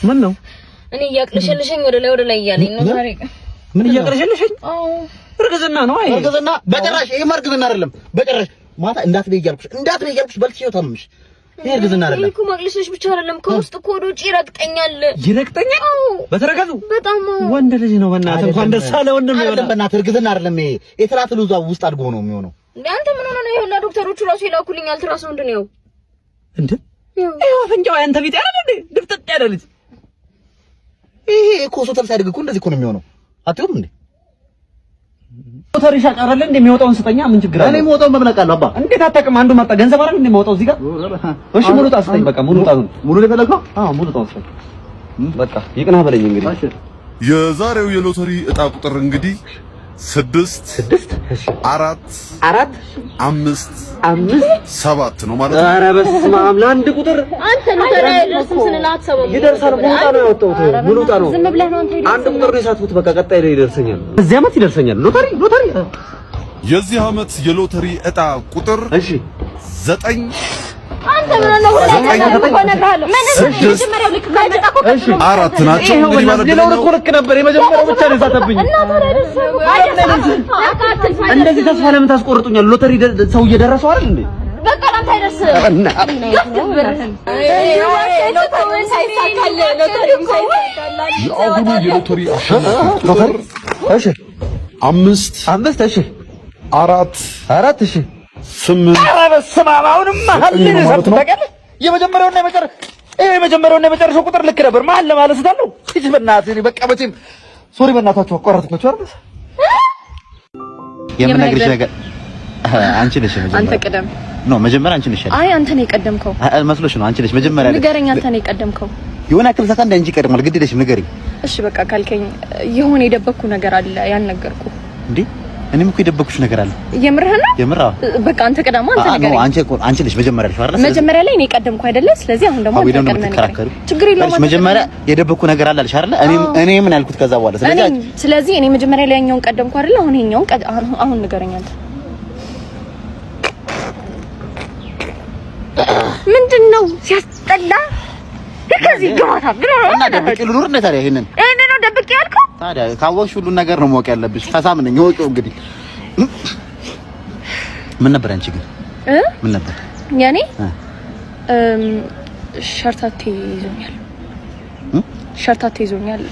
ምን ነው እኔ እያቅለሸለሸኝ ወደ ላይ እያለኝ ነው ዛሬ። ምን እያቅለሸለሸኝ? አዎ እርግዝና ነው። አይ እርግዝና በጭራሽ ይሄ እርግዝና አይደለም። በጭራሽ ማታ እንዳትበይ እያልኩሽ በልቼው ታምምሽ። ይሄ እርግዝና አይደለም እኮ ማቅለሽለሽ ብቻ አይደለም ከውስጥ እኮ ወደ ውጪ ይረግጠኛል። በተረጋዙ በጣም ወንድ ልጅ ነው። በእናትህ እንኳን ደስ አለ ወንድም ይሆናል። በእናትህ እርግዝና አይደለም ይሄ የትራትሉ እዛው ውስጥ አድጎ ነው የሚሆነው። አንተ ምን ሆነ ነው? ይኸውልህ ዶክተሮቹ ራሱ ይላኩልኝ አልትራስ ወንድ ነው እንዴ? ይሄው አፍንጫው አንተ ቢት ያለ እንዴ? ድፍጥጥ ያለ ልጅ ይሄ እኮ ሆስፒታል ሳይደግ እኮ እንደዚህ እኮ ነው የሚሆነው። አትዩም እንዴ? ዶክተር ይሻጫራል እንዴ? የሚወጣውን ስጠኛ ምን ችግር አለ? እኔ የምወጣውን መብለቃለሁ አባ። እንዴት አታውቅም? አንዱ መጣ ገንዘብ አይደል እንዴ የማወጣው እዚህ ጋር? እሺ ሙሉ ጣ ስጠኝ በቃ ሙሉ ጣ ነው። ሙሉ ነው የፈለከው? አዎ ሙሉ ጣ ስጠኝ በቃ ይቅና በለኝ እንግዲህ። የዛሬው የሎተሪ እጣ ቁጥር እንግዲህ 6 4 5 7 ነው ማለት ነው። ኧረ በስመ አብ ለአንድ ቁጥር አንተ ሎተሪ አይደርስም ስንላት ሰበብ ይደርሳል። ሙሉ ጣ ነው ያወጣሁት ሙሉ ጣ ነው። ዝም ብለህ ነው አንተ አንድ ቁጥር ነው የሳትኩት። በቃ ቀጣይ ላይ ይደርሰኛል። እዚህ ዓመት ይደርሰኛል ሎተሪ የዚህ ዓመት የሎተሪ እጣ ቁጥር እሺ 9 አንተ ምን ነው ወላሂ አራት ናቸው። እንግዲህ ማለት ነው እኮ ልክ ነበር። የመጀመሪያው ብቻ ነው የሳተብኝ። እንደዚህ ተስፋ ለምን ታስቆርጡኛል? ሎተሪ ሰው እየደረሰው አይደል እንዴ? በቃ ላንተ አይደርስም። የሎተሪ አሸናፊ እሺ 5 እሺ 4 እሺ 8 ኧረ በስመ አብ አሁንም መሀል ላይ ነው ታውቃለህ። የመጀመሪያውና የመጨረሻው ቁጥር ልክ ነበር። መሀል ለማለት ስታለው እዚህ በእናትህ በቃ መቼም ሶሪ በእናታችሁ አቋረጥኳችሁ አይደል? የምነግርሽ ነገር አንቺ ነሽ መጀመሪያ። አንተ ቀደም ነው መጀመሪያ አንቺ ነሽ። አይ አንተ ነህ የቀደምከው መስሎሽ ነው። አንቺ ነሽ መጀመሪያ። ንገረኝ፣ አንተ ነህ የቀደምከው። የሆነ አክል ሰከንድ አንቺ ቀድሟል። ግድ የለሽም ንገረኝ። እሺ በቃ ካልከኝ የሆነ የደበቅኩ ነገር አለ ያልነገርኩ እንዴ? እኔም እኮ የደበቅኩሽ ነገር አለ። የምርህን ነው? የምራው በቃ አንተ ቀደም አንተ ንገረኝ። ነው አንቺ ነሽ መጀመሪያ ልሽ አይደል? መጀመሪያ ላይ እኔ ቀደምኩ አይደለ? ስለዚህ አሁን ደግሞ አንተ ቀደም። ችግር የለውም። መጀመሪያ የደበቅኩ ነገር አለ አልሽ አይደል? እኔ ምን ያልኩት ከዛ በኋላ ስለዚህ እኔ መጀመሪያ ላይ ያኛውን ቀደምኩ አይደለ? አሁን ይሄኛውን አሁን ንገረኝ አንተ። ምንድነው ሲያስጠላ? ከዚህ ግማታ እና ደብቄ ልኑር እንደ ታዲያ ይሄንን ነው ደብቄ ያልከው? ታዲያ ካወቅሽ ሁሉን ነገር ነው ማወቅ ያለብሽ። ፈሳም ነኝ ወጪው እንግዲህ ምን ነበር አንቺ ግን ምን ነበር ያኔ ሸርታቴ ይዞኛል